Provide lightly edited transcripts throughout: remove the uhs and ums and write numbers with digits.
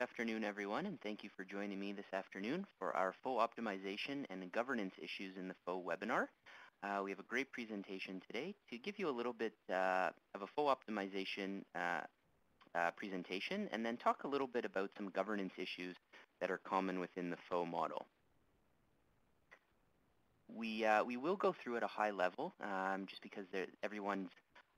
Afternoon, everyone, and thank you for joining me this afternoon for our FHO optimization and governance issues in the FHO webinar. We have a great presentation today to give you a little bit of a FHO optimization presentation and then talk a little bit about some governance issues that are common within the FHO model. We will go through at a high level just because everyone's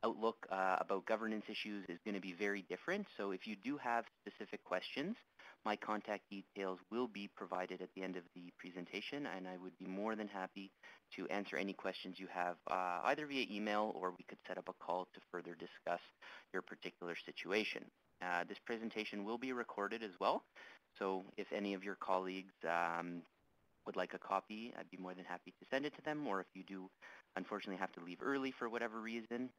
outlook about governance issues is going to be very different. So if you do have specific questions, my contact details will be provided at the end of the presentation, and I would be more than happy to answer any questions you have either via email, or we could set up a call to further discuss your particular situation. This presentation will be recorded as well, so if any of your colleagues would like a copy, I'd be more than happy to send it to them, or if you do unfortunately have to leave early for whatever reason,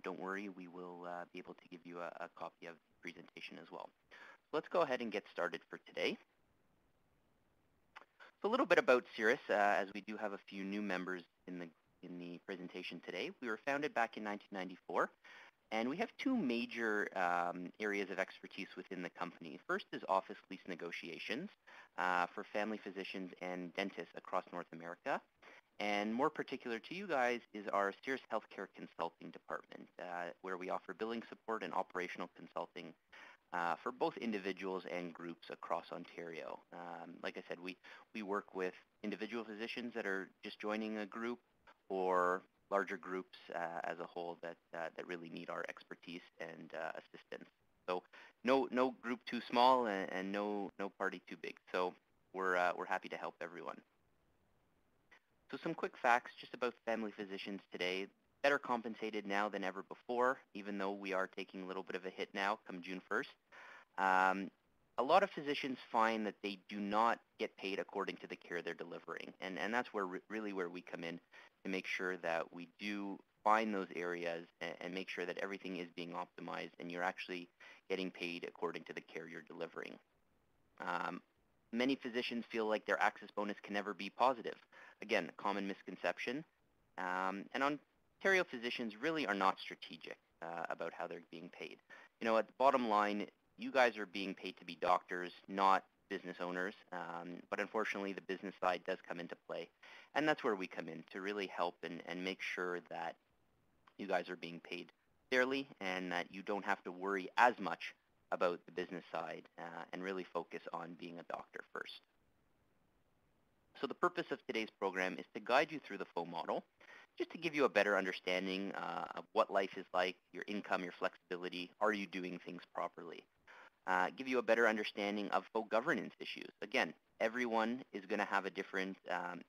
don't worry, we will be able to give you a copy of the presentation as well. So let's go ahead and get started for today. So a little bit about CIRRUS, as we do have a few new members in the presentation today. We were founded back in 1994, and we have two major areas of expertise within the company. First is office lease negotiations for family physicians and dentists across North America. And more particular to you guys is our CIRRUS Healthcare Consulting Department, where we offer billing support and operational consulting for both individuals and groups across Ontario. Like I said, we work with individual physicians that are just joining a group, or larger groups as a whole that really need our expertise and assistance. So no group too small and no party too big. So we're happy to help everyone. So some quick facts just about family physicians today. Better compensated now than ever before, even though we are taking a little bit of a hit now come June 1st. A lot of physicians find that they do not get paid according to the care they're delivering, and that's really where we come in to make sure that we do find those areas and make sure that everything is being optimized and you're actually getting paid according to the care you're delivering. Many physicians feel like their access bonus can never be positive. Again, a common misconception. And Ontario physicians really are not strategic about how they're being paid. You know, at the bottom line, you guys are being paid to be doctors, not business owners. But unfortunately, the business side does come into play. And that's where we come in to really help and make sure that you guys are being paid fairly and that you don't have to worry as much about the business side and really focus on being a doctor first. So the purpose of today's program is to guide you through the FHO model, just to give you a better understanding of what life is like, your income, your flexibility, are you doing things properly? Give you a better understanding of FHO governance issues. Again, everyone is going to have a different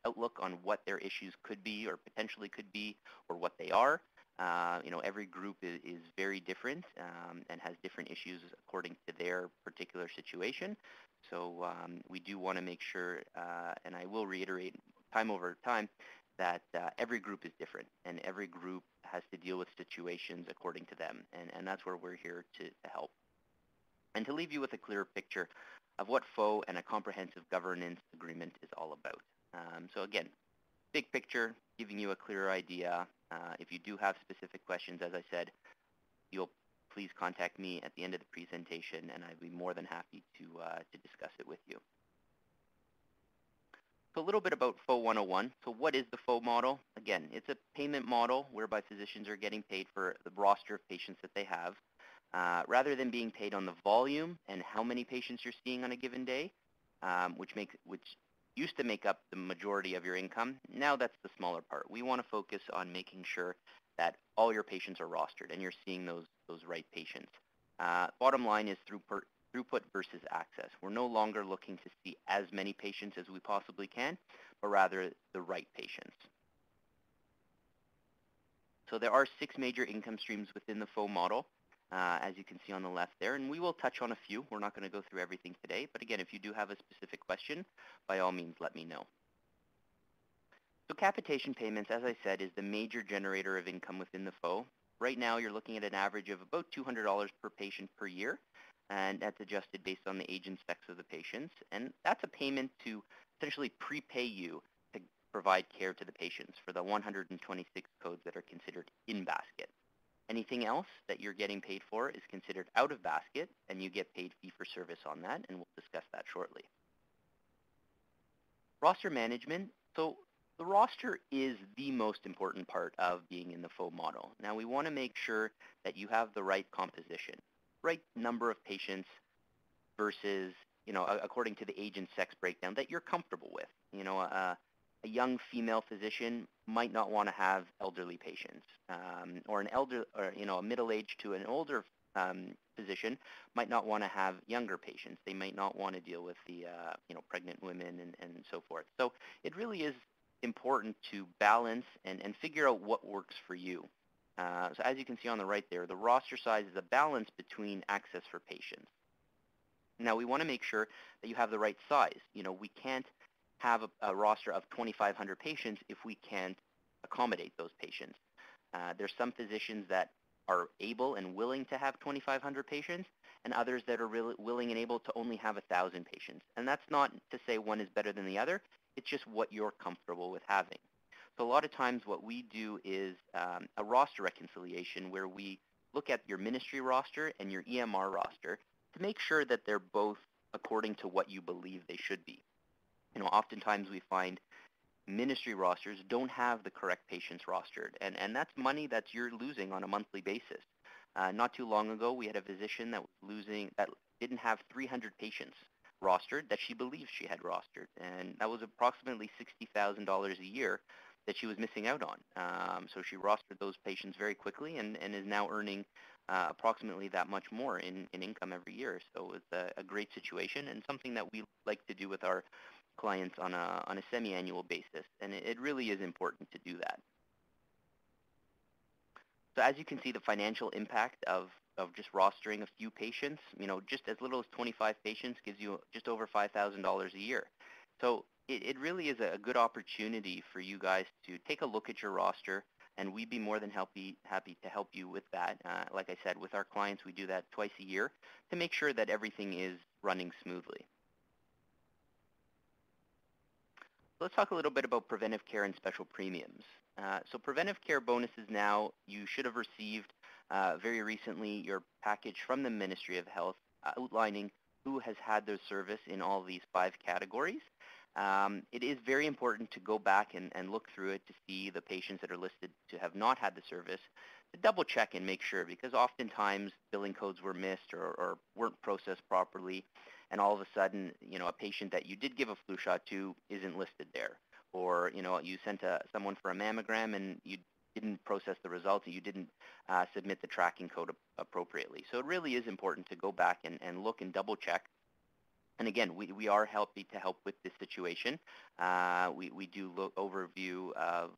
outlook on what their issues could be or potentially could be or what they are. You know, every group is very different and has different issues according to their particular situation. So we do want to make sure, and I will reiterate time over time, that every group is different and every group has to deal with situations according to them. And that's where we're here to help. And to leave you with a clearer picture of what FHO and a comprehensive governance agreement is all about. So again, big picture, giving you a clearer idea. If you do have specific questions, as I said, you'll please contact me at the end of the presentation, and I'd be more than happy to discuss it with you. So a little bit about FHO 101. So what is the FHO model? Again, it's a payment model whereby physicians are getting paid for the roster of patients that they have, rather than being paid on the volume and how many patients you're seeing on a given day, which used to make up the majority of your income. Now that's the smaller part. We want to focus on making sure that all your patients are rostered and you're seeing those right patients. Bottom line is throughput versus access. We're no longer looking to see as many patients as we possibly can, but rather the right patients. So there are 6 major income streams within the FHO model, as you can see on the left there, and we will touch on a few. We're not going to go through everything today, but again, if you do have a specific question, by all means, let me know. So capitation payments, as I said, is the major generator of income within the FHO. Right now, you're looking at an average of about $200 per patient per year, and that's adjusted based on the age and sex of the patients. And that's a payment to essentially prepay you to provide care to the patients for the 126 codes that are considered in basket. Anything else that you're getting paid for is considered out of basket, and you get paid fee for service on that, and we'll discuss that shortly. Roster management. So the roster is the most important part of being in the FHO model. Now, we want to make sure that you have the right composition, right number of patients versus, according to the age and sex breakdown that you're comfortable with. A young female physician might not want to have elderly patients, or a middle-aged to an older physician might not want to have younger patients. They might not want to deal with the pregnant women and so forth. So it really is important to balance and figure out what works for you. So as you can see on the right there, the roster size is a balance between access for patients. Now, we want to make sure that you have the right size. We can't have a roster of 2,500 patients if we can't accommodate those patients. There's some physicians that are able and willing to have 2,500 patients, and others that are really willing and able to only have 1,000 patients. And that's not to say one is better than the other. It's just what you're comfortable with having. So a lot of times what we do is a roster reconciliation where we look at your ministry roster and your EMR roster to make sure that they're both according to what you believe they should be. Oftentimes we find ministry rosters don't have the correct patients rostered, and that's money that you're losing on a monthly basis. Not too long ago, we had a physician that didn't have 300 patients rostered that she believes she had rostered, and that was approximately $60,000 a year that she was missing out on. So she rostered those patients very quickly and is now earning approximately that much more in income every year. So it's a great situation and something that we like to do with our clients on a semi-annual basis, and it really is important to do that. So as you can see, the financial impact of just rostering a few patients, just as little as 25 patients gives you just over $5,000 a year. So it really is a good opportunity for you guys to take a look at your roster, and we'd be more than happy to help you with that. Like I said, with our clients, we do that twice a year to make sure that everything is running smoothly. Let's talk a little bit about preventive care and special premiums. So preventive care bonuses now, you should have received very recently your package from the Ministry of Health outlining who has had their service in all these 5 categories. It is very important to go back and look through it to see the patients that are listed to have not had the service, to double check and make sure, because oftentimes billing codes were missed or weren't processed properly, and all of a sudden, a patient that you did give a flu shot to isn't listed there. Or, you sent someone for a mammogram and you didn't process the results, and you didn't submit the tracking code appropriately. So it really is important to go back and look and double check. And again, we are happy to help with this situation. We do look overview of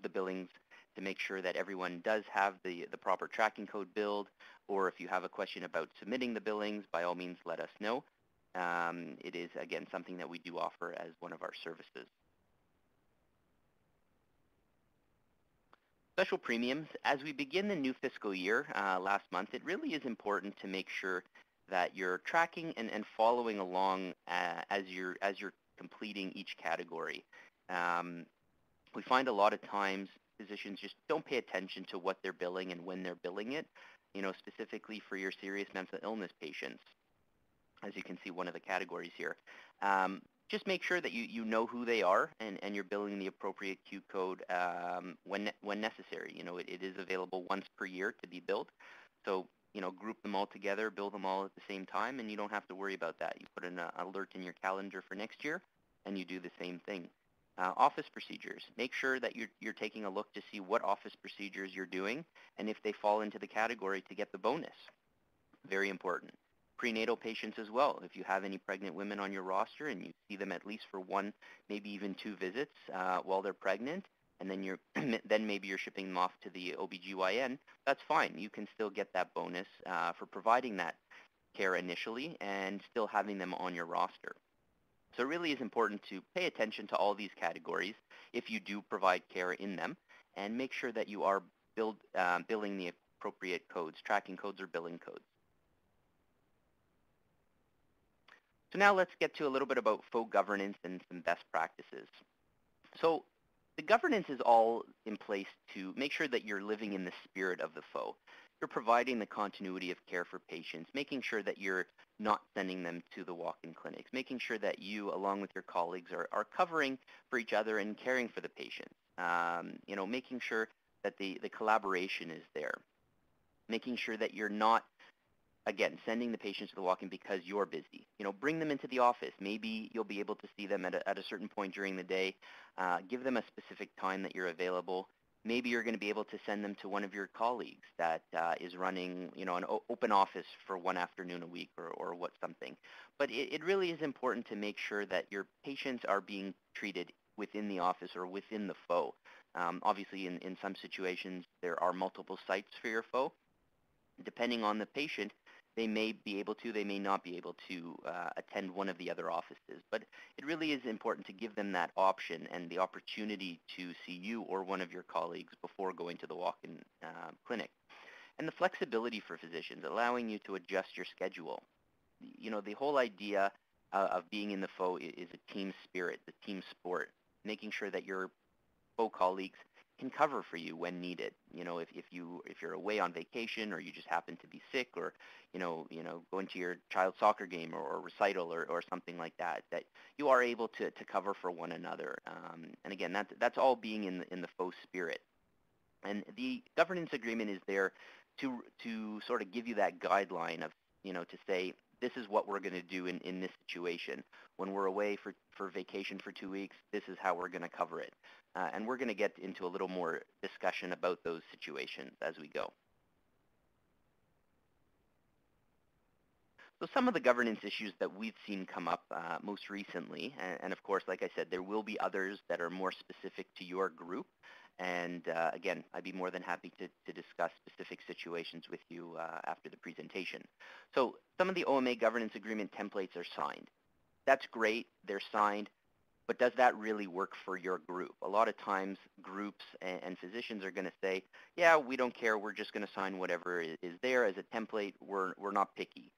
the billings to make sure that everyone does have the proper tracking code billed, or if you have a question about submitting the billings, by all means let us know. It is, again, something that we do offer as one of our services. Special premiums. As we begin the new fiscal year last month, it really is important to make sure that you're tracking and following along as you're completing each category. We find a lot of times physicians just don't pay attention to what they're billing and when they're billing it, specifically for your serious mental illness patients. As you can see, one of the categories here. Just make sure that you know who they are and you're billing the appropriate Q code when necessary. It is available once per year to be billed. So, group them all together, bill them all at the same time, and you don't have to worry about that. You put an alert in your calendar for next year, and you do the same thing. Office procedures. Make sure that you're taking a look to see what office procedures you're doing and if they fall into the category to get the bonus. Very important. Prenatal patients as well. If you have any pregnant women on your roster and you see them at least for 1, maybe even 2 visits while they're pregnant, and then maybe you're shipping them off to the OBGYN, that's fine. You can still get that bonus for providing that care initially and still having them on your roster. So it really is important to pay attention to all these categories if you do provide care in them, and make sure that you are billing the appropriate codes, tracking codes or billing codes. So now let's get to a little bit about FHO governance and some best practices. So The governance is all in place to make sure that you're living in the spirit of the FHO. You're providing the continuity of care for patients, making sure that you're not sending them to the walk-in clinics, making sure that you, along with your colleagues, are covering for each other and caring for the patients. Making sure that the collaboration is there, making sure that you're not, again, sending the patients to the walk-in because you're busy. Bring them into the office. Maybe you'll be able to see them at a certain point during the day. Give them a specific time that you're available. Maybe you're going to be able to send them to one of your colleagues that is running, an open office for one afternoon a week or what something. But it really is important to make sure that your patients are being treated within the office or within the FHO. Obviously, in some situations, there are multiple sites for your FHO. Depending on the patient, they may be able to, they may not be able to attend one of the other offices. But it really is important to give them that option and the opportunity to see you or one of your colleagues before going to the walk-in clinic. And the flexibility for physicians, allowing you to adjust your schedule. The whole idea of being in the FHO is a team spirit, the team sport, making sure that your FHO colleagues can cover for you when needed. If you're away on vacation or you just happen to be sick or going to your child's soccer game or recital or something like that, that you are able to cover for one another. And again, that's all being in the FHO spirit. And the governance agreement is there to sort of give you that guideline of, to say, this is what we're going to do in this situation. When we're away for vacation for 2 weeks, this is how we're going to cover it. And we're going to get into a little more discussion about those situations as we go. So some of the governance issues that we've seen come up most recently, and of course, like I said, there will be others that are more specific to your group. And again, I'd be more than happy to discuss specific situations with you after the presentation. So some of the OMA governance agreement templates are signed. That's great, they're signed, but does that really work for your group? A lot of times groups and physicians are going to say, yeah, we don't care, we're just going to sign whatever is there as a template, we're not picky.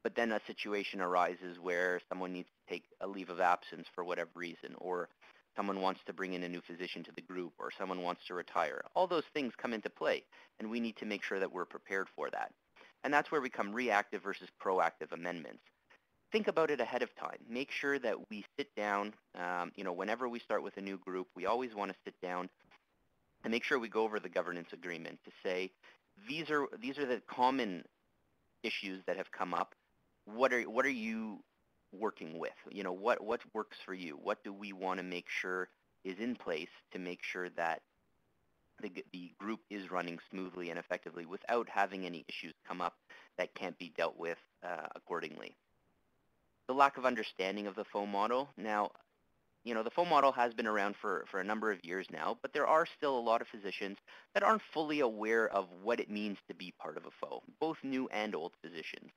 But then a situation arises where someone needs to take a leave of absence for whatever reason, or someone wants to bring in a new physician to the group, or someone wants to retire. All those things come into play, and we need to make sure that we're prepared for that. And that's where we come reactive versus proactive amendments. Think about it ahead of time. Make sure that we sit down, whenever we start with a new group, we always want to sit down and make sure we go over the governance agreement to say, these are the common issues that have come up. What are you working with? What works for you? What do we want to make sure is in place to make sure that the group is running smoothly and effectively without having any issues come up that can't be dealt with accordingly? The lack of understanding of the FHO model. Now, the FHO model has been around for a number of years now, but there are still a lot of physicians that aren't fully aware of what it means to be part of a FHO, both new and old physicians.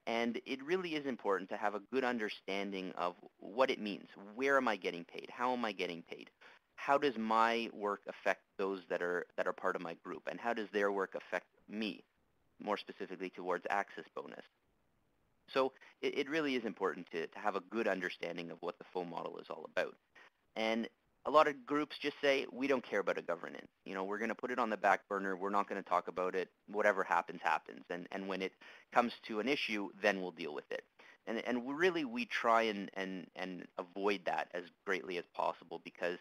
And it really is important to have a good understanding of what it means. Where am I getting paid? How am I getting paid? How does my work affect those that are part of my group? And how does their work affect me, more specifically towards access bonus? So it really is important to have a good understanding of what the FHO model is all about. And a lot of groups just say, we don't care about a governance. We're going to put it on the back burner. We're not going to talk about it. Whatever happens, happens. And when it comes to an issue, then we'll deal with it. And really, we try and avoid that as greatly as possible, because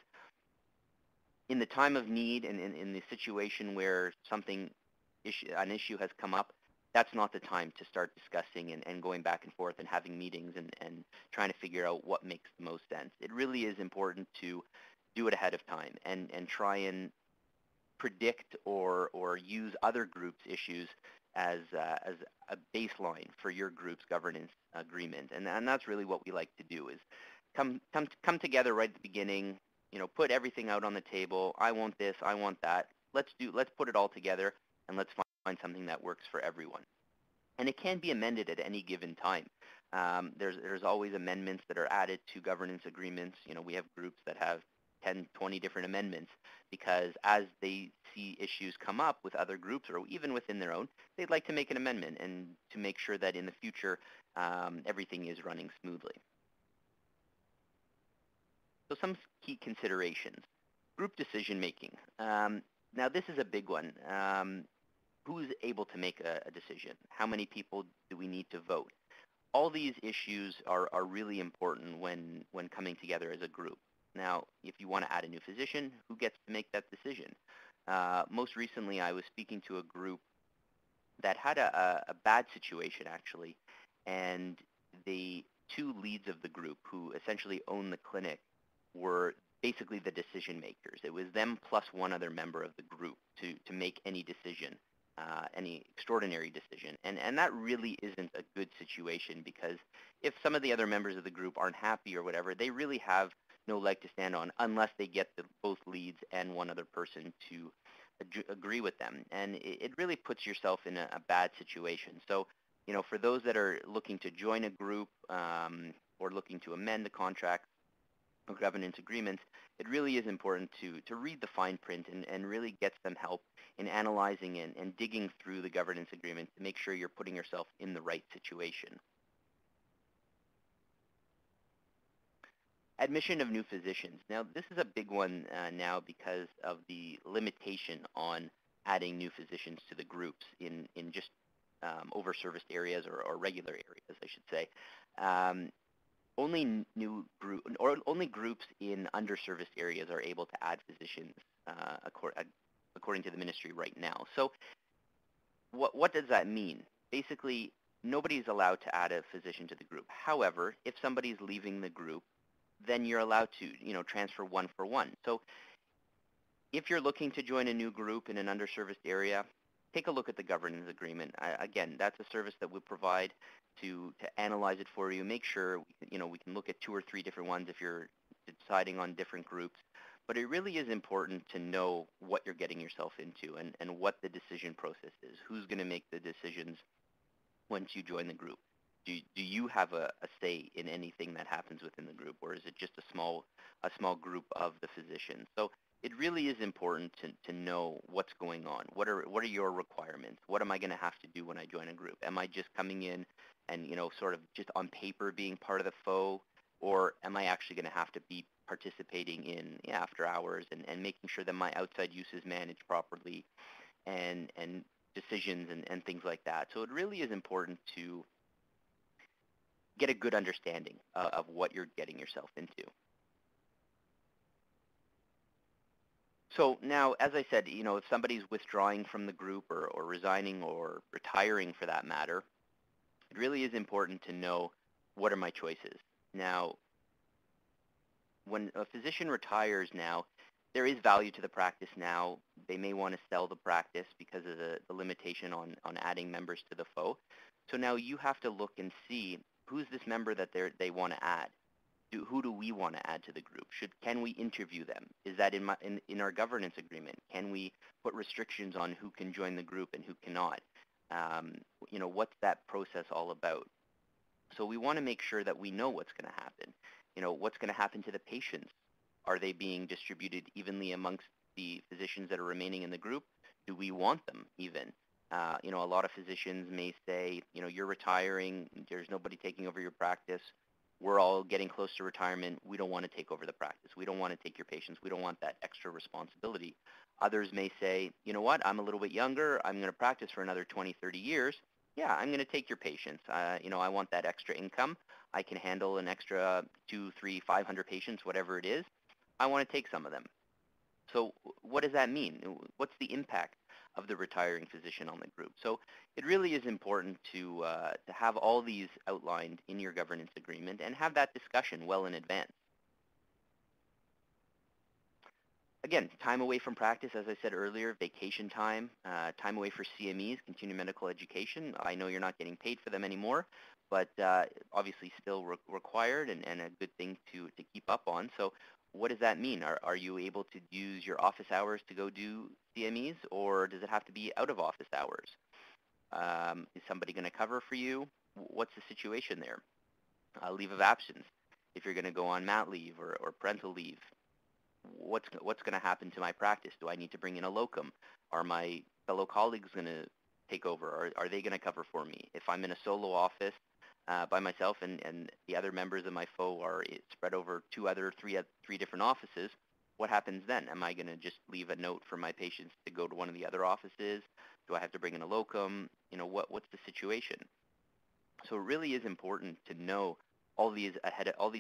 in the time of need and in the situation where an issue has come up, that's not the time to start discussing and going back and forth and having meetings and trying to figure out what makes the most sense. It really is important to do it ahead of time and try and predict or use other groups' issues as a baseline for your group's governance agreement. And that's really what we like to do, is come together right at the beginning, put everything out on the table. I want this, I want that. Let's put it all together, and let's find something that works for everyone. And it can be amended at any given time. There's always amendments that are added to governance agreements. We have groups that have 10, 20 different amendments, because as they see issues come up with other groups or even within their own, they'd like to make an amendment and to make sure that in the future everything is running smoothly. So some key considerations. Group decision making. Now this is a big one. Who's able to make a decision? How many people do we need to vote? All these issues are really important when coming together as a group. Now, if you want to add a new physician, who gets to make that decision? Most recently, I was speaking to a group that had a bad situation, actually, and the two leads of the group who essentially own the clinic were basically the decision makers. It was them plus one other member of the group to make any decision, any extraordinary decision. And that really isn't a good situation, because if some of the other members of the group aren't happy or whatever, they really have no leg to stand on unless they get both leads and one other person to agree with them. And it really puts yourself in a bad situation. So, for those that are looking to join a group or looking to amend the contract or governance agreements, it really is important to read the fine print and really get some help in analyzing and digging through the governance agreement to make sure you're putting yourself in the right situation. Admission of new physicians. Now, this is a big one now because of the limitation on adding new physicians to the groups in just over-serviced areas or regular areas, I should say. Only groups in underserviced areas are able to add physicians according to the ministry right now. So what does that mean? Basically, nobody's allowed to add a physician to the group. However, if somebody's leaving the group, then you're allowed to, transfer one for one. So if you're looking to join a new group in an underserviced area, take a look at the governance agreement. Again, that's a service that we provide to analyze it for you. Make sure, we can look at 2 or 3 different ones if you're deciding on different groups. But it really is important to know what you're getting yourself into and what the decision process is. Who's going to make the decisions once you join the group? Do you have a say in anything that happens within the group, or is it just a small group of the physicians? So it really is important to know what's going on. What are your requirements? What am I going to have to do when I join a group? Am I just coming in and sort of just on paper being part of the FHO, or am I actually going to have to be participating in after hours and making sure that my outside use is managed properly and decisions and things like that? So it really is important to get a good understanding of what you're getting yourself into. So now, as I said, if somebody's withdrawing from the group or resigning or retiring for that matter, it really is important to know what are my choices. Now, when a physician retires now, there is value to the practice now. They may want to sell the practice because of the limitation on adding members to the FHO. So now you have to look and see who's this member that they want to add. Who do we want to add to the group? Can we interview them? Is that in our governance agreement? Can we put restrictions on who can join the group and who cannot? What's that process all about? So we want to make sure that we know what's going to happen. What's going to happen to the patients? Are they being distributed evenly amongst the physicians that are remaining in the group? Do we want them even? A lot of physicians may say, you're retiring, there's nobody taking over your practice. We're all getting close to retirement. We don't want to take over the practice. We don't want to take your patients. We don't want that extra responsibility. Others may say, you know what, I'm a little bit younger. I'm going to practice for another 20, 30 years. Yeah, I'm going to take your patients. I want that extra income. I can handle an extra 2, 3, 500 patients, whatever it is. I want to take some of them. So what does that mean? What's the impact of the retiring physician on the group? So it really is important to have all these outlined in your governance agreement and have that discussion well in advance. Again, time away from practice, as I said earlier, vacation time, time away for CMEs, continuing medical education. I know you're not getting paid for them anymore, but obviously still required and a good thing to keep up on. So what does that mean? Are you able to use your office hours to go do CMEs, or does it have to be out of office hours? Is somebody going to cover for you? What's the situation there? Leave of absence. If you're going to go on mat leave or parental leave, what's going to happen to my practice? Do I need to bring in a locum? Are my fellow colleagues going to take over? Are they going to cover for me? If I'm in a solo office by myself and the other members of my FHO are spread over three different offices, what happens then? Am I going to just leave a note for my patients to go to one of the other offices? Do I have to bring in a locum? What's the situation? So it really is important to know all these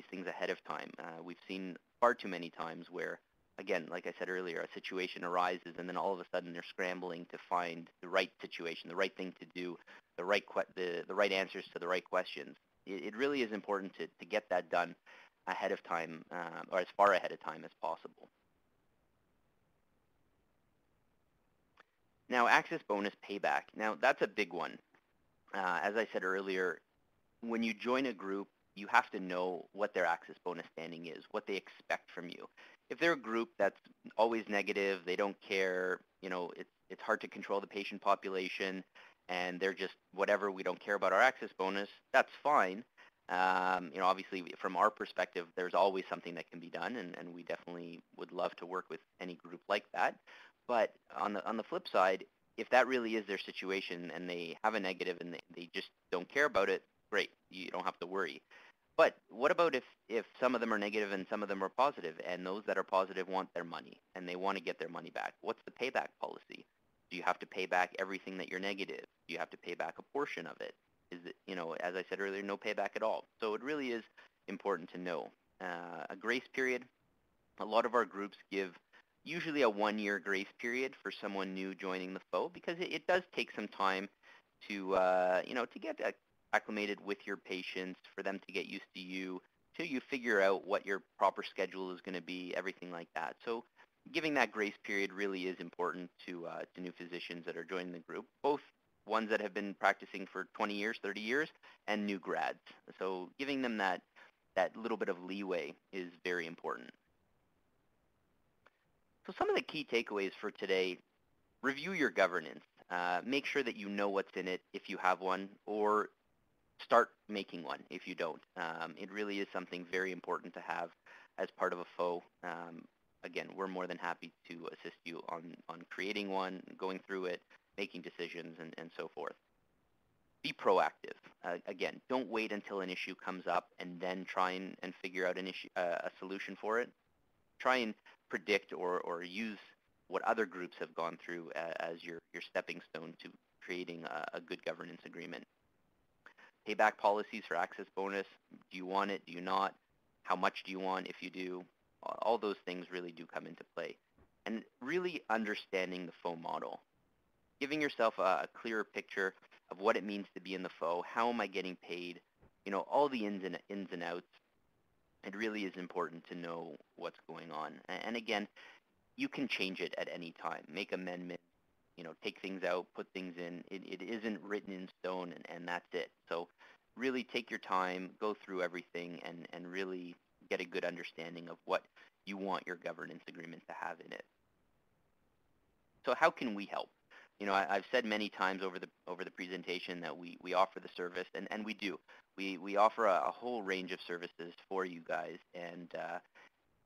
things ahead of time. We've seen far too many times where, again, like I said earlier, a situation arises and then all of a sudden they're scrambling to find the right situation, the right thing to do, the right answers to the right questions. It really is important to get that done ahead of time, or as far ahead of time as possible. Now, access bonus payback. Now, that's a big one. As I said earlier, when you join a group, you have to know what their access bonus standing is, what they expect from you. If they're a group that's always negative, they don't care, it's hard to control the patient population, and they're just whatever, we don't care about our access bonus, that's fine. Obviously, from our perspective, there's always something that can be done, and we definitely would love to work with any group like that. But on the flip side, if that really is their situation and they have a negative and they just don't care about it, great, you don't have to worry. But what about if some of them are negative and some of them are positive, and those that are positive want their money and they want to get their money back? What's the payback policy? Do you have to pay back everything that you're negative? Do you have to pay back a portion of it? Is it, as I said earlier, no payback at all? So it really is important to know. A grace period, a lot of our groups give usually a 1-year grace period for someone new joining the FHO, because it does take some time to, to get acclimated with your patients, for them to get used to you, till you figure out what your proper schedule is going to be, everything like that. So giving that grace period really is important to new physicians that are joining the group, both ones that have been practicing for 20 years, 30 years, and new grads. So giving them that little bit of leeway is very important. So some of the key takeaways for today: review your governance. Make sure that you know what's in it if you have one, or start making one if you don't. It really is something very important to have as part of a FHO. Again, we're more than happy to assist you on creating one, going through it, making decisions, and so forth. Be proactive. Again, don't wait until an issue comes up and then try and figure out a solution for it. Try and predict or use what other groups have gone through as your stepping stone to creating a good governance agreement. Payback policies for access bonus. Do you want it? Do you not? How much do you want if you do? All those things really do come into play. And really understanding the FHO model. Giving yourself a clearer picture of what it means to be in the FHO. How am I getting paid? All the ins and outs. It really is important to know what's going on. And again, you can change it at any time. Make amendments, take things out, put things in. It isn't written in stone, and that's it. So really take your time, go through everything, and really get a good understanding of what you want your governance agreement to have in it. So how can we help? I've said many times over the presentation that we offer the service, and we do. We offer a whole range of services for you guys, and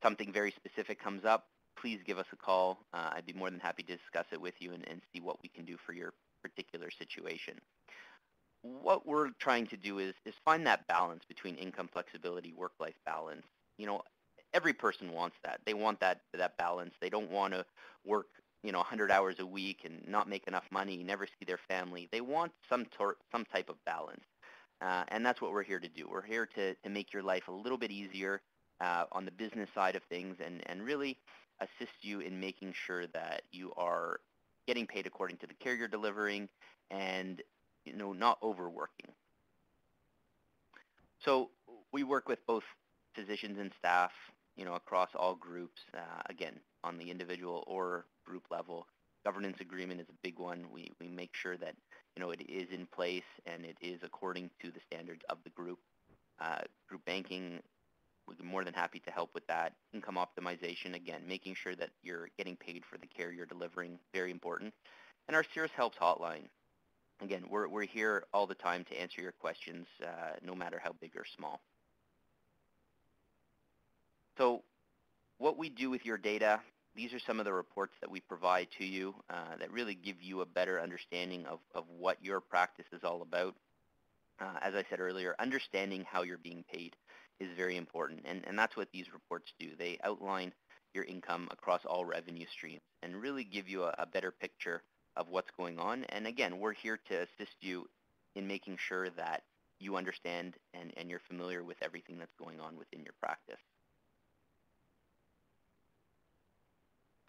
something very specific comes up, please give us a call. I'd be more than happy to discuss it with you and see what we can do for your particular situation. What we're trying to do is find that balance between income flexibility, work-life balance. Every person wants that. They want that balance. They don't want to work 100 hours a week and not make enough money, never see their family. They want some type of balance. And that's what we're here to do. We're here to make your life a little bit easier on the business side of things, and really assist you in making sure that you are getting paid according to the care you're delivering, and not overworking. So we work with both physicians and staff, across all groups, again, on the individual or group level. Governance agreement is a big one. We make sure that it is in place and it is according to the standards of the group. Group banking, we're more than happy to help with that. Income optimization, again, making sure that you're getting paid for the care you're delivering, very important. And our Cirrus Helps hotline. Again, we're here all the time to answer your questions, no matter how big or small. So what we do with your data, these are some of the reports that we provide to you that really give you a better understanding of what your practice is all about. As I said earlier, understanding how you're being paid is very important, and that's what these reports do. They outline your income across all revenue streams and really give you a better picture of what's going on. And again, we're here to assist you in making sure that you understand and you're familiar with everything that's going on within your practice.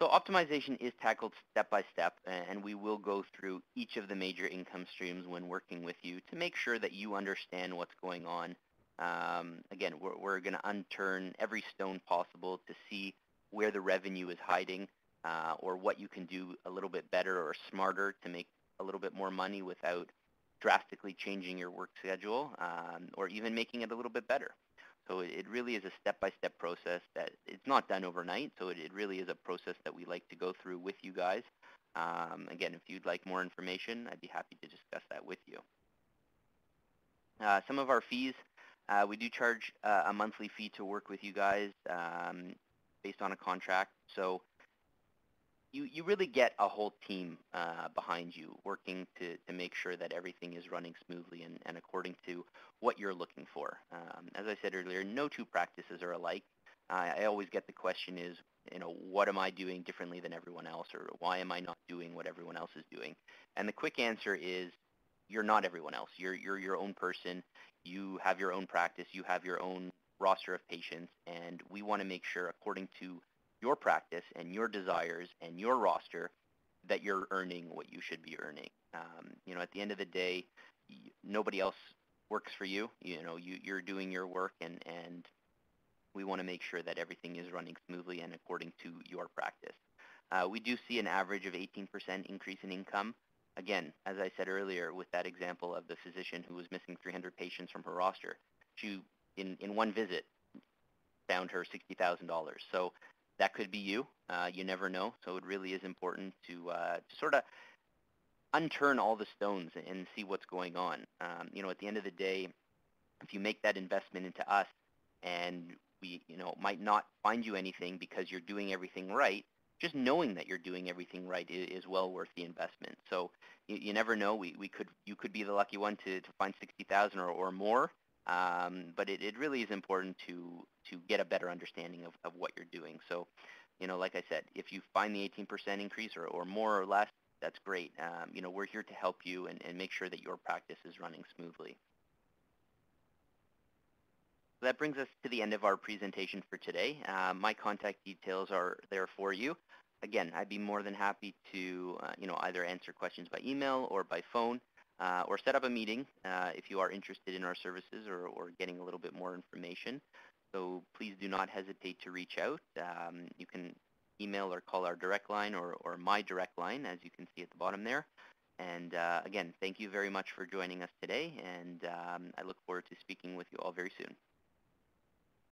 So optimization is tackled step by step, and we will go through each of the major income streams when working with you to make sure that you understand what's going on. Again, we're going to unturn every stone possible to see where the revenue is hiding or what you can do a little bit better or smarter to make a little bit more money without drastically changing your work schedule or even making it a little bit better. So it really is a step-by-step process that it's not done overnight. So it really is a process that we like to go through with you guys. Again, if you'd like more information, I'd be happy to discuss that with you. Some of our fees, we do charge a monthly fee to work with you guys based on a contract. So you really get a whole team behind you working to make sure that everything is running smoothly and according to what you're looking for. As I said earlier, no two practices are alike. I always get the question is, what am I doing differently than everyone else, or why am I not doing what everyone else is doing? And the quick answer is, you're not everyone else. You're your own person. You have your own practice. You have your own roster of patients, and we want to make sure, according to your practice and your desires and your roster, that you're earning what you should be earning. At the end of the day, nobody else works for you. You're doing your work, and we want to make sure that everything is running smoothly and according to your practice. We do see an average of 18% increase in income. Again, as I said earlier, with that example of the physician who was missing 300 patients from her roster, she, in one visit, found her $60,000. So that could be you. You never know. So it really is important to sort of unturn all the stones and see what's going on. At the end of the day, if you make that investment into us and we, might not find you anything because you're doing everything right, just knowing that you're doing everything right is well worth the investment. So you never know. You could be the lucky one to find 60,000 or more. But it really is important to get a better understanding of what you're doing. So, like I said, if you find the 18% increase or more or less, that's great. We're here to help you and make sure that your practice is running smoothly. So that brings us to the end of our presentation for today. My contact details are there for you. Again, I'd be more than happy to either answer questions by email or by phone. Or set up a meeting if you are interested in our services or getting a little bit more information. So please do not hesitate to reach out. You can email or call our direct line or my direct line, as you can see at the bottom there. And again, thank you very much for joining us today, and I look forward to speaking with you all very soon.